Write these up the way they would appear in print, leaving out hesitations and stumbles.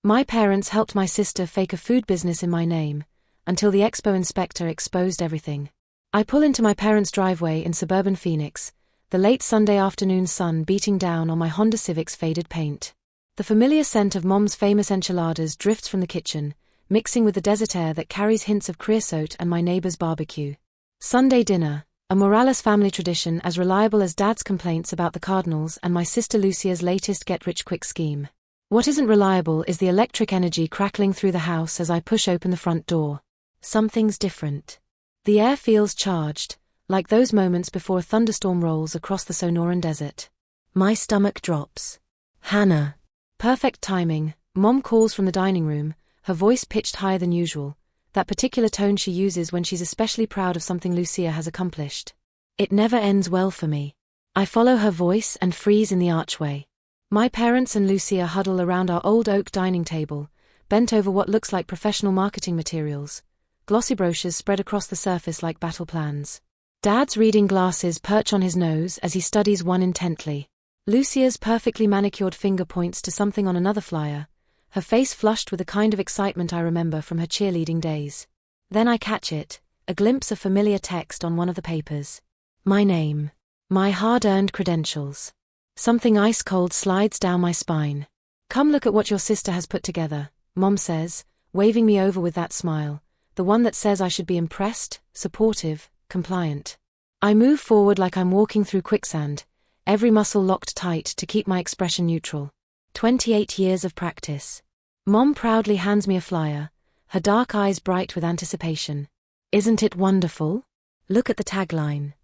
My parents helped my sister fake a food business in my name, until the Expo inspector exposed everything. I pull into my parents' driveway in suburban Phoenix, the late Sunday afternoon sun beating down on my Honda Civic's faded paint. The familiar scent of Mom's famous enchiladas drifts from the kitchen, mixing with the desert air that carries hints of creosote and my neighbor's barbecue. Sunday dinner, a Morales family tradition as reliable as Dad's complaints about the Cardinals and my sister Lucia's latest get-rich-quick scheme. What isn't reliable is the electric energy crackling through the house as I push open the front door. Something's different. The air feels charged, like those moments before a thunderstorm rolls across the Sonoran Desert. My stomach drops. Hannah. Perfect timing. Mom calls from the dining room, her voice pitched higher than usual, that particular tone she uses when she's especially proud of something Lucia has accomplished. It never ends well for me. I follow her voice and freeze in the archway. My parents and Lucia huddle around our old oak dining table, bent over what looks like professional marketing materials. Glossy brochures spread across the surface like battle plans. Dad's reading glasses perch on his nose as he studies one intently. Lucia's perfectly manicured finger points to something on another flyer, her face flushed with the kind of excitement I remember from her cheerleading days. Then I catch it, a glimpse of familiar text on one of the papers. My name. My hard-earned credentials. Something ice-cold slides down my spine. Come look at what your sister has put together, Mom says, waving me over with that smile, the one that says I should be impressed, supportive, compliant. I move forward like I'm walking through quicksand, every muscle locked tight to keep my expression neutral. 28 years of practice. Mom proudly hands me a flyer, her dark eyes bright with anticipation. Isn't it wonderful? Look at the tagline.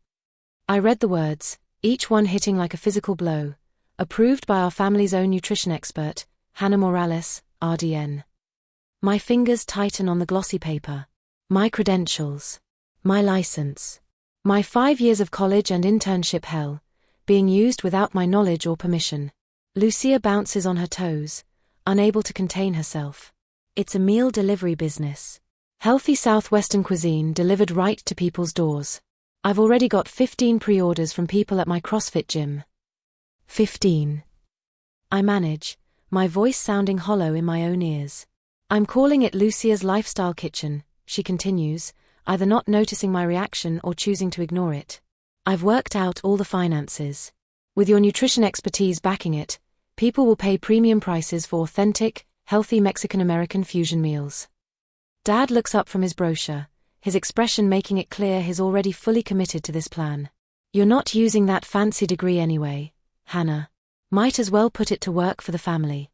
I read the words, each one hitting like a physical blow. Approved by our family's own nutrition expert, Hannah Morales, RDN. My fingers tighten on the glossy paper. My credentials. My license. My 5 years of college and internship hell, being used without my knowledge or permission. Lucia bounces on her toes, unable to contain herself. It's a meal delivery business. Healthy Southwestern cuisine delivered right to people's doors. I've already got 15 pre-orders from people at my CrossFit gym. 15. I manage, my voice sounding hollow in my own ears. I'm calling it Lucia's Lifestyle Kitchen, she continues, either not noticing my reaction or choosing to ignore it. I've worked out all the finances. With your nutrition expertise backing it, people will pay premium prices for authentic, healthy Mexican-American fusion meals. Dad looks up from his brochure, his expression making it clear he's already fully committed to this plan. You're not using that fancy degree anyway, Hannah. Might as well put it to work for the family.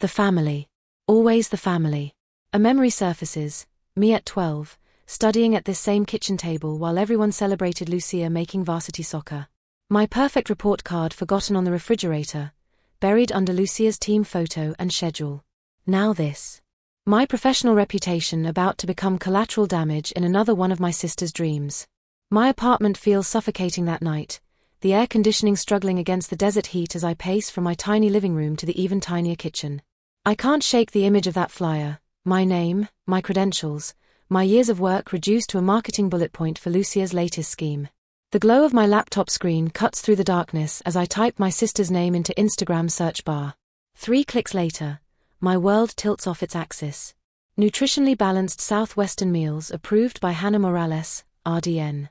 The family. Always the family. A memory surfaces, me at 12, studying at this same kitchen table while everyone celebrated Lucia making varsity soccer. My perfect report card forgotten on the refrigerator, buried under Lucia's team photo and schedule. Now this. My professional reputation about to become collateral damage in another one of my sister's dreams. My apartment feels suffocating that night, the air conditioning struggling against the desert heat as I pace from my tiny living room to the even tinier kitchen. I can't shake the image of that flyer, my name, my credentials, my years of work reduced to a marketing bullet point for Lucia's latest scheme. The glow of my laptop screen cuts through the darkness as I type my sister's name into Instagram search bar. 3 clicks later, my world tilts off its axis. Nutritionally balanced Southwestern meals approved by Hannah Morales, RDN.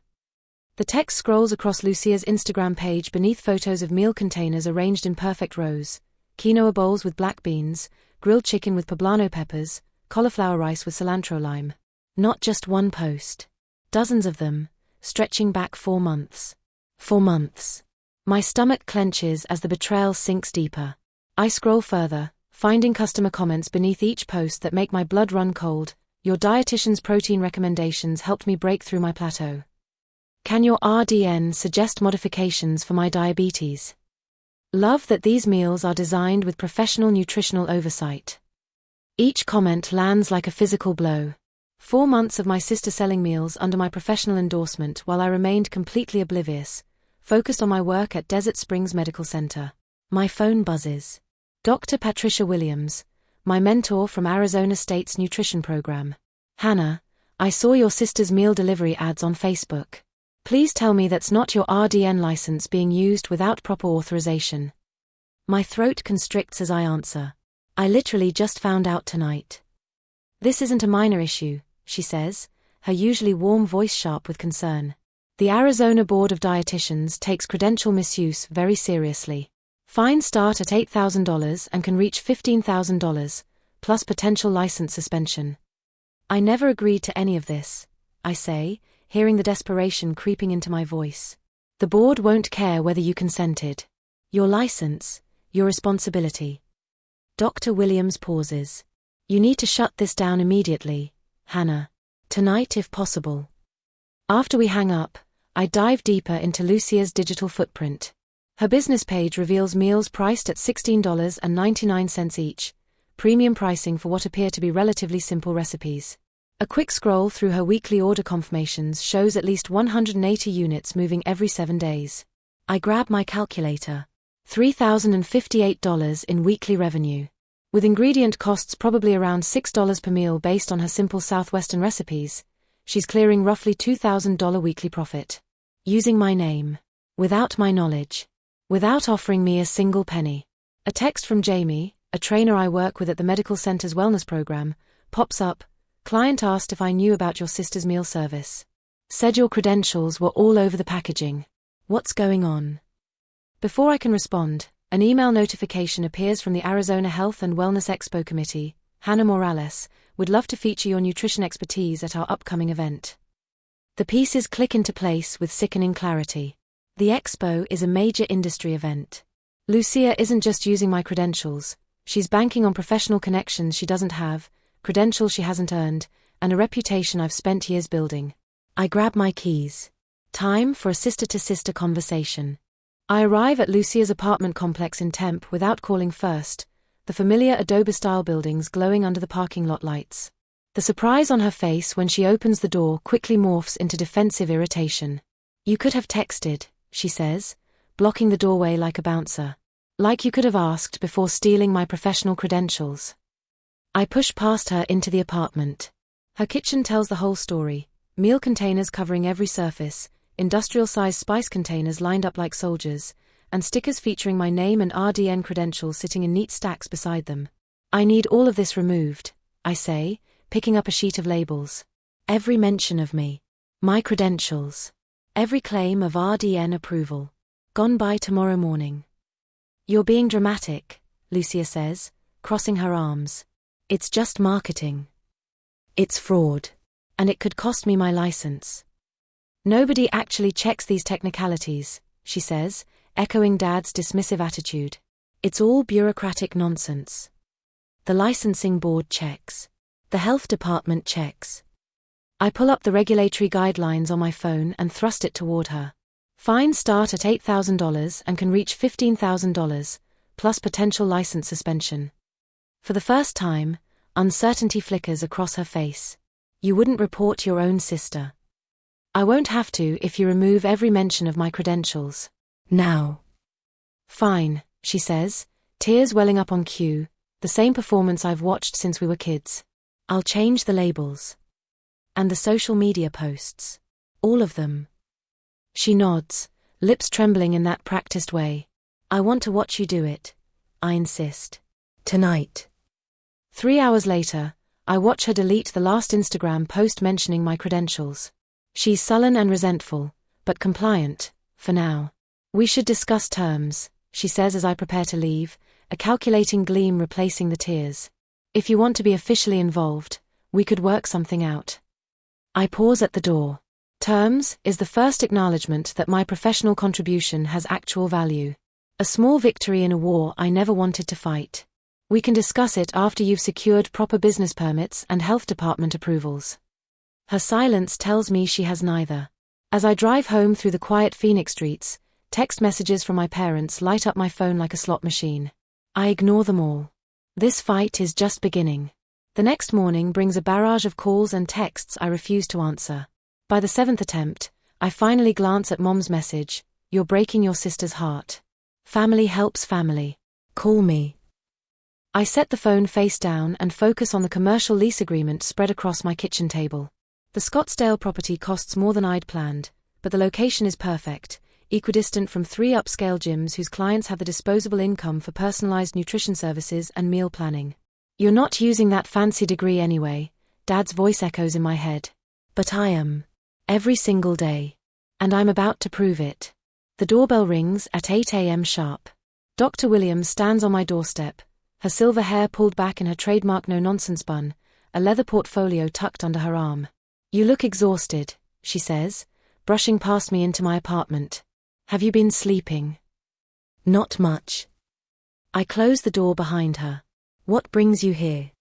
The text scrolls across Lucia's Instagram page beneath photos of meal containers arranged in perfect rows, quinoa bowls with black beans, grilled chicken with poblano peppers, cauliflower rice with cilantro lime. Not just one post. Dozens of them, stretching back 4 months. 4 months. My stomach clenches as the betrayal sinks deeper. I scroll further, finding customer comments beneath each post that make my blood run cold. Your dietitian's protein recommendations helped me break through my plateau. Can your RDN suggest modifications for my diabetes? Love that these meals are designed with professional nutritional oversight. Each comment lands like a physical blow. 4 months of my sister selling meals under my professional endorsement while I remained completely oblivious, focused on my work at Desert Springs Medical Center. My phone buzzes. Dr. Patricia Williams, my mentor from Arizona State's nutrition program. Hannah, I saw your sister's meal delivery ads on Facebook. Please tell me that's not your RDN license being used without proper authorization. My throat constricts as I answer. I literally just found out tonight. This isn't a minor issue, she says, her usually warm voice sharp with concern. The Arizona Board of Dietitians takes credential misuse very seriously. Fines start at $8,000 and can reach $15,000, plus potential license suspension. I never agreed to any of this, I say, hearing the desperation creeping into my voice. The board won't care whether you consented. Your license, your responsibility. Dr. Williams pauses. You need to shut this down immediately, Hannah. Tonight if possible. After we hang up, I dive deeper into Lucia's digital footprint. Her business page reveals meals priced at $16.99 each, premium pricing for what appear to be relatively simple recipes. A quick scroll through her weekly order confirmations shows at least 180 units moving every 7 days. I grab my calculator. $3,058 in weekly revenue. With ingredient costs probably around $6 per meal based on her simple Southwestern recipes, she's clearing roughly $2,000 weekly profit. Using my name. Without my knowledge. Without offering me a single penny. A text from Jamie, a trainer I work with at the medical center's wellness program, pops up. Client asked if I knew about your sister's meal service. Said your credentials were all over the packaging. What's going on? Before I can respond, an email notification appears from the Arizona Health and Wellness Expo Committee. Hannah Morales, would love to feature your nutrition expertise at our upcoming event. The pieces click into place with sickening clarity. The Expo is a major industry event. Lucia isn't just using my credentials, she's banking on professional connections she doesn't have, credentials she hasn't earned, and a reputation I've spent years building. I grab my keys. Time for a sister-to-sister conversation. I arrive at Lucia's apartment complex in Tempe without calling first, the familiar Adobe-style buildings glowing under the parking lot lights. The surprise on her face when she opens the door quickly morphs into defensive irritation. You could have texted, she says, blocking the doorway like a bouncer. Like you could have asked before stealing my professional credentials. I push past her into the apartment. Her kitchen tells the whole story. Meal containers covering every surface, industrial-sized spice containers lined up like soldiers, and stickers featuring my name and RDN credentials sitting in neat stacks beside them. I need all of this removed, I say, picking up a sheet of labels. Every mention of me. My credentials. Every claim of RDN approval. Gone by tomorrow morning. You're being dramatic, Lucia says, crossing her arms. It's just marketing. It's fraud. And it could cost me my license. Nobody actually checks these technicalities, she says, echoing Dad's dismissive attitude. It's all bureaucratic nonsense. The licensing board checks. The health department checks. I pull up the regulatory guidelines on my phone and thrust it toward her. Fines start at $8,000 and can reach $15,000, plus potential license suspension. For the first time, uncertainty flickers across her face. You wouldn't report your own sister. I won't have to if you remove every mention of my credentials. Now. Fine, she says, tears welling up on cue, the same performance I've watched since we were kids. I'll change the labels. And the social media posts. All of them. She nods, lips trembling in that practiced way. I want to watch you do it. I insist. Tonight. 3 hours later, I watch her delete the last Instagram post mentioning my credentials. She's sullen and resentful, but compliant, for now. We should discuss terms, she says as I prepare to leave, a calculating gleam replacing the tears. If you want to be officially involved, we could work something out. I pause at the door. Terms is the first acknowledgement that my professional contribution has actual value. A small victory in a war I never wanted to fight. We can discuss it after you've secured proper business permits and health department approvals. Her silence tells me she has neither. As I drive home through the quiet Phoenix streets, text messages from my parents light up my phone like a slot machine. I ignore them all. This fight is just beginning. The next morning brings a barrage of calls and texts I refuse to answer. By the 7th attempt, I finally glance at Mom's message, "You're breaking your sister's heart. Family helps family. Call me." I set the phone face down and focus on the commercial lease agreement spread across my kitchen table. The Scottsdale property costs more than I'd planned, but the location is perfect, equidistant from 3 upscale gyms whose clients have the disposable income for personalized nutrition services and meal planning. You're not using that fancy degree anyway, Dad's voice echoes in my head. But I am. Every single day. And I'm about to prove it. The doorbell rings at 8 a.m. sharp. Dr. Williams stands on my doorstep, her silver hair pulled back in her trademark no-nonsense bun, a leather portfolio tucked under her arm. You look exhausted, she says, brushing past me into my apartment. Have you been sleeping? Not much. I close the door behind her. What brings you here?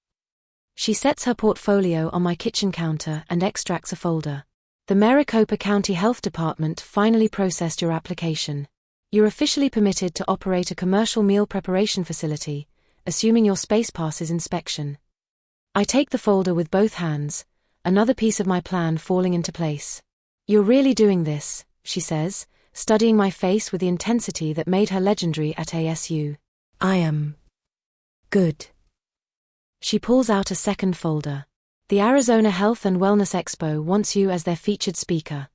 She sets her portfolio on my kitchen counter and extracts a folder. The Maricopa County Health Department finally processed your application. You're officially permitted to operate a commercial meal preparation facility, assuming your space passes inspection. I take the folder with both hands, another piece of my plan falling into place. You're really doing this, she says, studying my face with the intensity that made her legendary at ASU. I am. Good. She pulls out a second folder. The Arizona Health and Wellness Expo wants you as their featured speaker.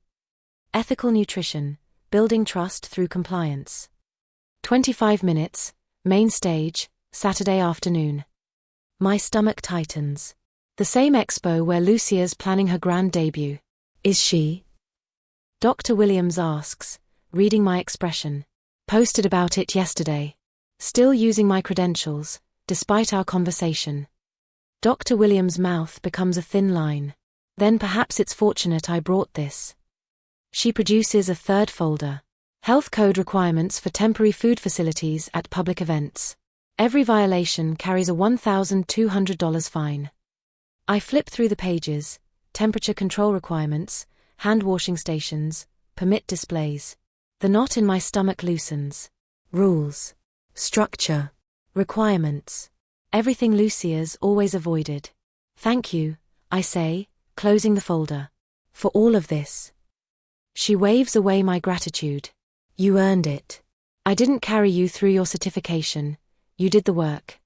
Ethical nutrition, building trust through compliance. 25 minutes, main stage, Saturday afternoon. My stomach tightens. The same expo where Lucia's planning her grand debut. Is she? Dr. Williams asks, reading my expression. Posted about it yesterday. Still using my credentials, despite our conversation. Dr. Williams' mouth becomes a thin line. Then perhaps it's fortunate I brought this. She produces a third folder. Health code requirements for temporary food facilities at public events. Every violation carries a $1,200 fine. I flip through the pages, temperature control requirements, hand washing stations, permit displays. The knot in my stomach loosens. Rules. Structure. Requirements. Everything Lucia's always avoided. Thank you, I say, closing the folder. For all of this. She waves away my gratitude. You earned it. I didn't carry you through your certification. You did the work.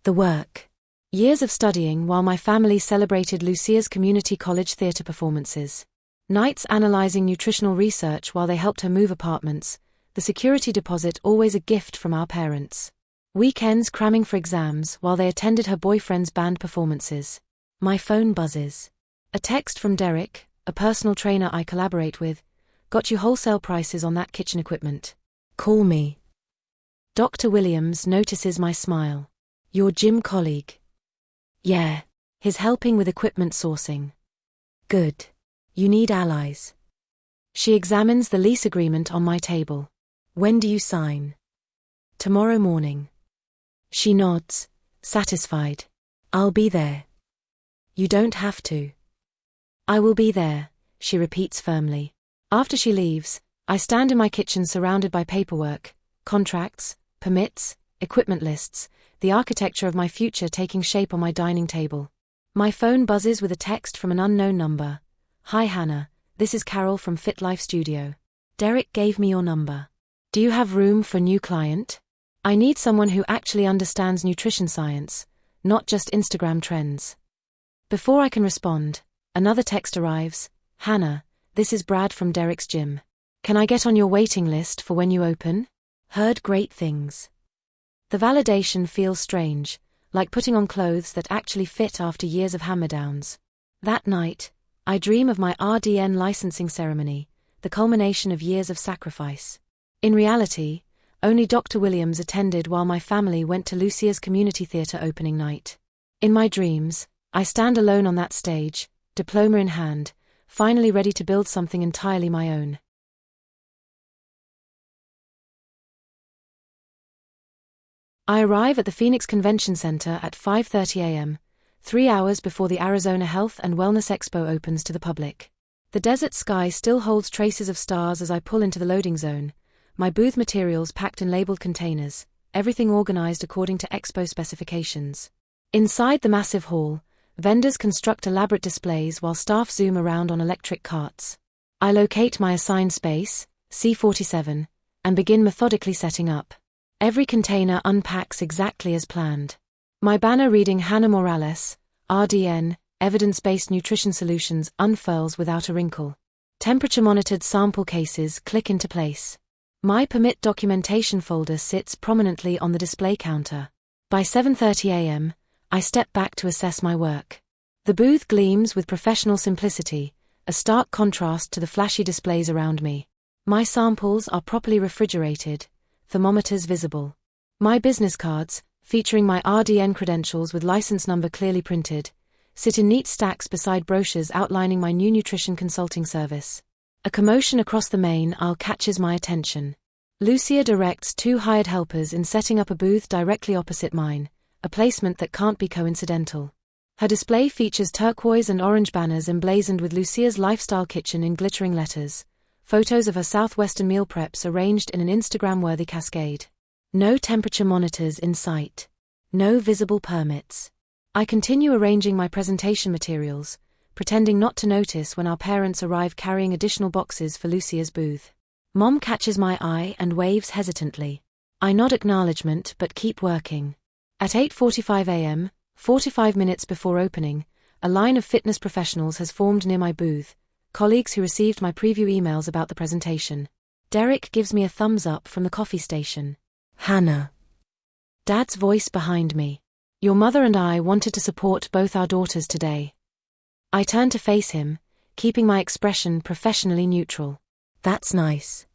The work. Years of studying while my family celebrated Lucia's community college theater performances. Nights analyzing nutritional research while they helped her move apartments, the security deposit always a gift from our parents. Weekends cramming for exams while they attended her boyfriend's band performances. My phone buzzes. A text from Derek, a personal trainer I collaborate with. Got you wholesale prices on that kitchen equipment. Call me. Dr. Williams notices my smile. Your gym colleague. Yeah. He's helping with equipment sourcing. Good. You need allies. She examines the lease agreement on my table. When do you sign? Tomorrow morning. She nods, satisfied. I'll be there. You don't have to. I will be there, she repeats firmly. After she leaves, I stand in my kitchen surrounded by paperwork, contracts, permits, equipment lists, the architecture of my future taking shape on my dining table. My phone buzzes with a text from an unknown number. Hi Hannah, this is Carol from Fit Life Studio. Derek gave me your number. Do you have room for a new client? I need someone who actually understands nutrition science, not just Instagram trends. Before I can respond, another text arrives. Hannah, this is Brad from Derek's gym. Can I get on your waiting list for when you open? Heard great things. The validation feels strange, like putting on clothes that actually fit after years of hand-me-downs. That night, I dream of my RDN licensing ceremony, the culmination of years of sacrifice. In reality, only Dr. Williams attended while my family went to Lucia's community theater opening night. In my dreams, I stand alone on that stage, diploma in hand, finally ready to build something entirely my own. I arrive at the Phoenix Convention Center at 5:30 a.m., 3 hours before the Arizona Health and Wellness Expo opens to the public. The desert sky still holds traces of stars as I pull into the loading zone, my booth materials packed in labeled containers, everything organized according to Expo specifications. Inside the massive hall, vendors construct elaborate displays while staff zoom around on electric carts. I locate my assigned space, C47, and begin methodically setting up. Every container unpacks exactly as planned. My banner reading Hannah Morales, RDN, Evidence-Based Nutrition Solutions unfurls without a wrinkle. Temperature-monitored sample cases click into place. My permit documentation folder sits prominently on the display counter. By 7:30 a.m., I step back to assess my work. The booth gleams with professional simplicity, a stark contrast to the flashy displays around me. My samples are properly refrigerated, thermometers visible. My business cards, featuring my RDN credentials with license number clearly printed, sit in neat stacks beside brochures outlining my new nutrition consulting service. A commotion across the main aisle catches my attention. Lucia directs 2 hired helpers in setting up a booth directly opposite mine, a placement that can't be coincidental. Her display features turquoise and orange banners emblazoned with Lucia's lifestyle kitchen in glittering letters, photos of her southwestern meal preps arranged in an Instagram-worthy cascade. No temperature monitors in sight. No visible permits. I continue arranging my presentation materials, pretending not to notice when our parents arrive carrying additional boxes for Lucia's booth. Mom catches my eye and waves hesitantly. I nod acknowledgement but keep working. At 8:45 a.m., 45 minutes before opening, a line of fitness professionals has formed near my booth, colleagues who received my preview emails about the presentation. Derek gives me a thumbs up from the coffee station. Hannah. Dad's voice behind me. Your mother and I wanted to support both our daughters today. I turn to face him, keeping my expression professionally neutral. That's nice.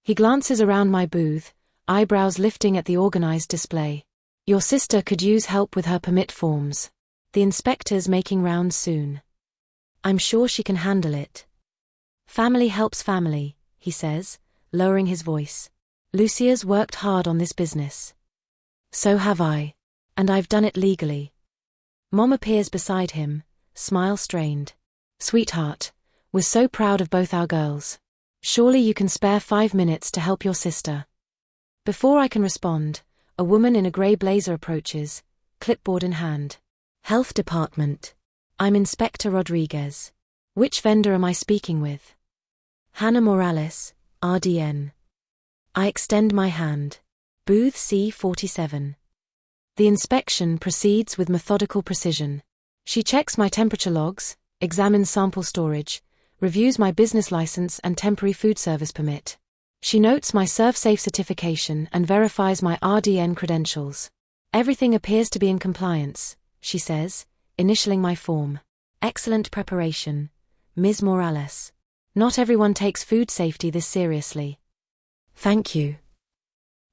He glances around my booth, eyebrows lifting at the organized display. Your sister could use help with her permit forms. The inspector's making rounds soon. I'm sure she can handle it. Family helps family, he says, lowering his voice. Lucia's worked hard on this business. So have I. And I've done it legally. Mom appears beside him, smile strained. Sweetheart, we're so proud of both our girls. Surely you can spare 5 minutes to help your sister. Before I can respond, a woman in a grey blazer approaches, clipboard in hand. Health Department. I'm Inspector Rodriguez. Which vendor am I speaking with? Hannah Morales, RDN. I extend my hand. Booth C47. The inspection proceeds with methodical precision. She checks my temperature logs, examines sample storage, reviews my business license and temporary food service permit. She notes my ServSafe certification and verifies my RDN credentials. Everything appears to be in compliance, she says, initialing my form. Excellent preparation, Ms. Morales. Not everyone takes food safety this seriously. Thank you.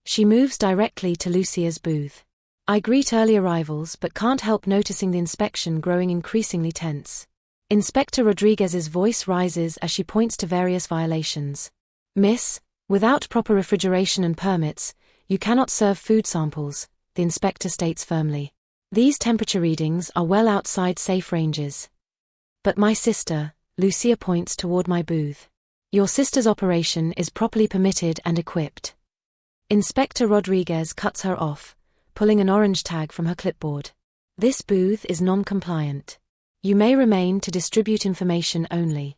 She moves directly to Lucia's booth. I greet early arrivals but can't help noticing the inspection growing increasingly tense. Inspector Rodriguez's voice rises as she points to various violations. Miss, without proper refrigeration and permits, you cannot serve food samples, the inspector states firmly. These temperature readings are well outside safe ranges. But my sister, Lucia points toward my booth. Your sister's operation is properly permitted and equipped. Inspector Rodriguez cuts her off, pulling an orange tag from her clipboard. This booth is non-compliant. You may remain to distribute information only.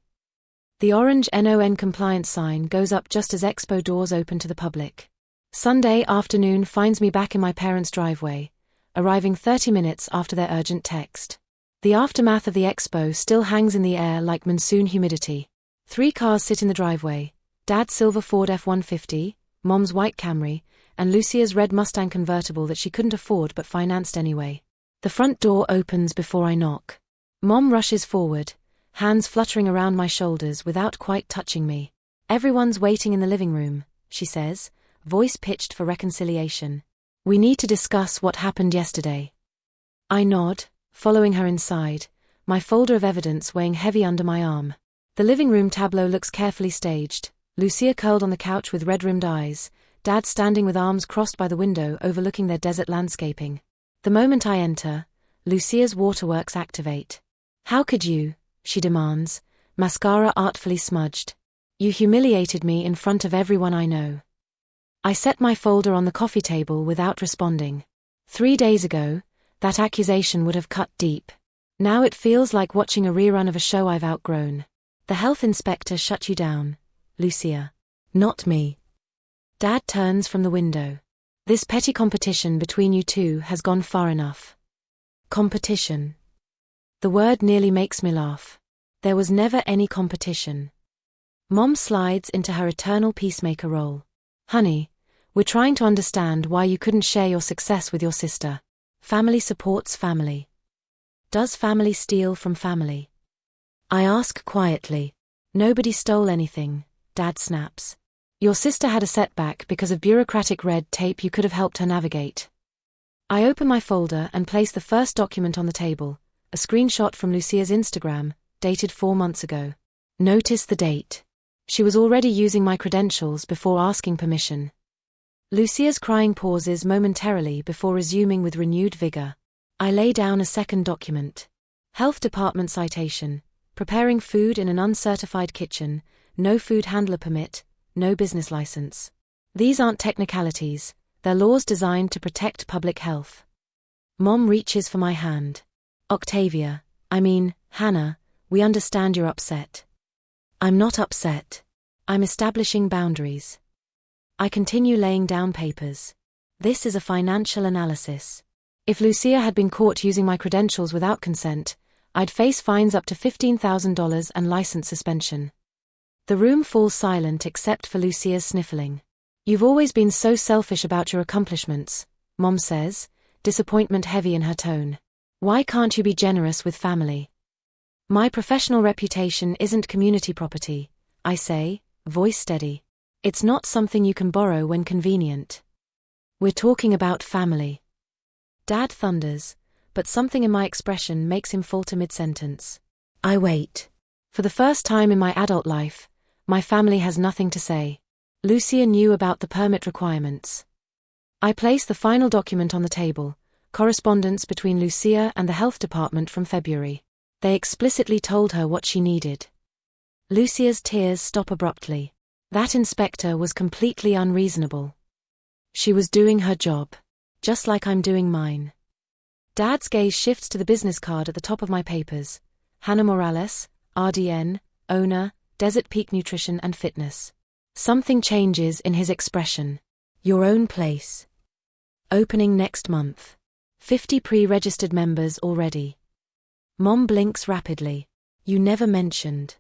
The orange NON compliance sign goes up just as Expo doors open to the public. Sunday afternoon finds me back in my parents' driveway, arriving 30 minutes after their urgent text. The aftermath of the Expo still hangs in the air like monsoon humidity. 3 cars sit in the driveway, Dad's silver Ford F-150, Mom's white Camry, and Lucia's red Mustang convertible that she couldn't afford but financed anyway. The front door opens before I knock. Mom rushes forward, hands fluttering around my shoulders without quite touching me. Everyone's waiting in the living room, she says, voice pitched for reconciliation. We need to discuss what happened yesterday. I nod, following her inside, my folder of evidence weighing heavy under my arm. The living room tableau looks carefully staged, Lucia curled on the couch with red-rimmed eyes, Dad standing with arms crossed by the window overlooking their desert landscaping. The moment I enter, Lucia's waterworks activate. How could you, she demands, mascara artfully smudged. You humiliated me in front of everyone I know. I set my folder on the coffee table without responding. 3 days ago, that accusation would have cut deep. Now it feels like watching a rerun of a show I've outgrown. The health inspector shut you down, Lucia. Not me. Dad turns from the window. This petty competition between you two has gone far enough. Competition. The word nearly makes me laugh. There was never any competition. Mom slides into her eternal peacemaker role. Honey, we're trying to understand why you couldn't share your success with your sister. Family supports family. Does family steal from family? I ask quietly. Nobody stole anything, Dad snaps. Your sister had a setback because of bureaucratic red tape you could have helped her navigate. I open my folder and place the first document on the table, a screenshot from Lucia's Instagram, dated 4 months ago. Notice the date. She was already using my credentials before asking permission. Lucia's crying pauses momentarily before resuming with renewed vigor. I lay down a second document. Health Department citation. Preparing food in an uncertified kitchen, no food handler permit, no business license. These aren't technicalities, they're laws designed to protect public health. Mom reaches for my hand. Hannah, we understand you're upset. I'm not upset. I'm establishing boundaries. I continue laying down papers. This is a financial analysis. If Lucia had been caught using my credentials without consent, I'd face fines up to $15,000 and license suspension. The room falls silent except for Lucia's sniffling. You've always been so selfish about your accomplishments, Mom says, disappointment heavy in her tone. Why can't you be generous with family? My professional reputation isn't community property, I say, voice steady. It's not something you can borrow when convenient. We're talking about family. Dad thunders, but something in my expression makes him falter mid-sentence. I wait. For the first time in my adult life, my family has nothing to say. Lucia knew about the permit requirements. I place the final document on the table, correspondence between Lucia and the health department from February. They explicitly told her what she needed. Lucia's tears stop abruptly. That inspector was completely unreasonable. She was doing her job, just like I'm doing mine. Dad's gaze shifts to the business card at the top of my papers. Hannah Morales, RDN, owner, Desert Peak Nutrition and Fitness. Something changes in his expression. Your own place. Opening next month. 50 pre-registered members already. Mom blinks rapidly. You never mentioned.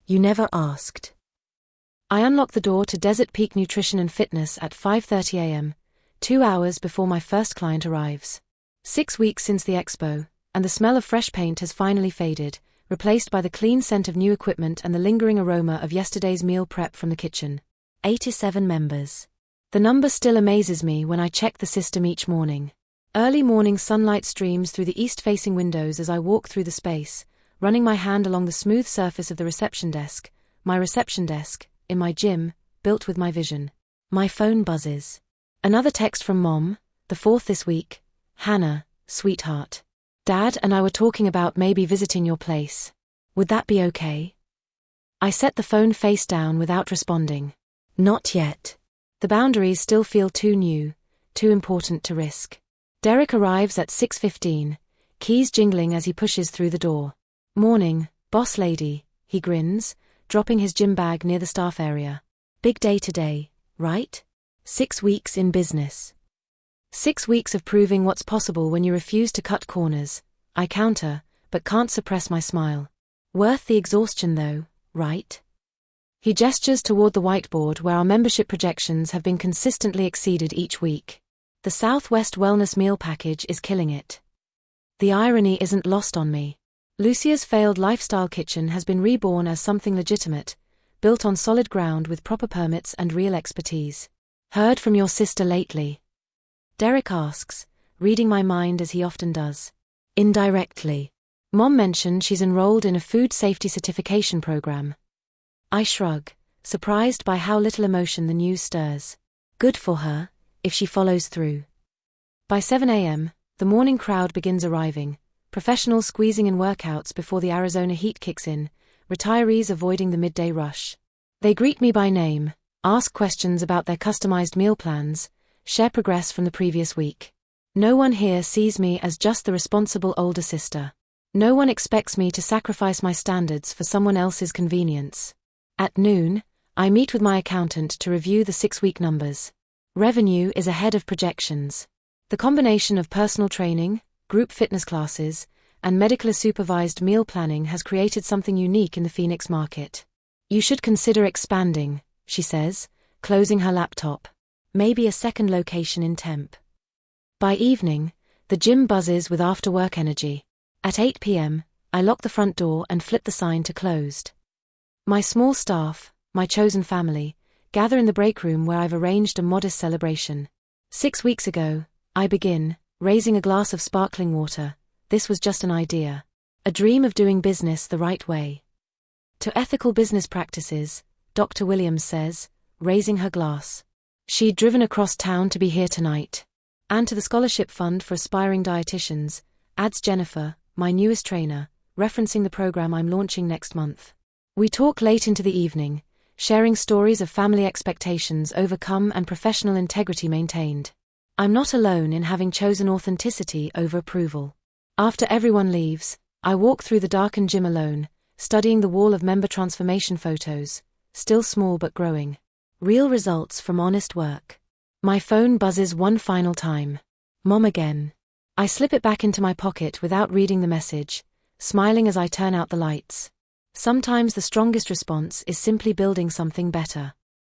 You never asked. I unlock the door to Desert Peak Nutrition and Fitness at 5:30 a.m., 2 hours before my first client arrives. 6 weeks since the Expo, and the smell of fresh paint has finally faded, replaced by the clean scent of new equipment and the lingering aroma of yesterday's meal prep from the kitchen. 87 members. The number still amazes me when I check the system each morning. Early morning sunlight streams through the east-facing windows as I walk through the space, running my hand along the smooth surface of the reception desk, my reception desk, in my gym, built with my vision. My phone buzzes. Another text from Mom, the 4th this week. Hannah, sweetheart. Dad and I were talking about maybe visiting your place. Would that be okay? I set the phone face down without responding. Not yet. The boundaries still feel too new, too important to risk. Derek arrives at 6:15, keys jingling as he pushes through the door. Morning, boss lady, he grins, dropping his gym bag near the staff area. Big day today, right? 6 weeks in business. 6 weeks of proving what's possible when you refuse to cut corners. I counter, but can't suppress my smile. Worth the exhaustion though, right? He gestures toward the whiteboard where our membership projections have been consistently exceeded each week. The Southwest Wellness Meal Package is killing it. The irony isn't lost on me. Lucia's failed lifestyle kitchen has been reborn as something legitimate, built on solid ground with proper permits and real expertise. Heard from your sister lately? Derek asks, reading my mind as he often does. Indirectly. Mom mentioned she's enrolled in a food safety certification program. I shrug, surprised by how little emotion the news stirs. Good for her, if she follows through. By 7 a.m., the morning crowd begins arriving, professionals squeezing in workouts before the Arizona heat kicks in, retirees avoiding the midday rush. They greet me by name, ask questions about their customized meal plans, share progress from the previous week. No one here sees me as just the responsible older sister. No one expects me to sacrifice my standards for someone else's convenience. At noon, I meet with my accountant to review the 6-week numbers. Revenue is ahead of projections. The combination of personal training, group fitness classes, and medically supervised meal planning has created something unique in the Phoenix market. You should consider expanding, she says, closing her laptop. Maybe a second location in Temp. By evening, the gym buzzes with after-work energy. At 8 p.m., I lock the front door and flip the sign to closed. My small staff, my chosen family, gather in the break room where I've arranged a modest celebration. 6 weeks ago, I begin, raising a glass of sparkling water. This was just an idea. A dream of doing business the right way. To ethical business practices, Dr. Williams says, raising her glass. She'd driven across town to be here tonight. And to the Scholarship Fund for Aspiring Dietitians, adds Jennifer, my newest trainer, referencing the program I'm launching next month. We talk late into the evening, sharing stories of family expectations overcome and professional integrity maintained. I'm not alone in having chosen authenticity over approval. After everyone leaves, I walk through the darkened gym alone, studying the wall of member transformation photos, still small but growing. Real results from honest work. My phone buzzes one final time. Mom again. I slip it back into my pocket without reading the message, smiling as I turn out the lights. Sometimes the strongest response is simply building something better.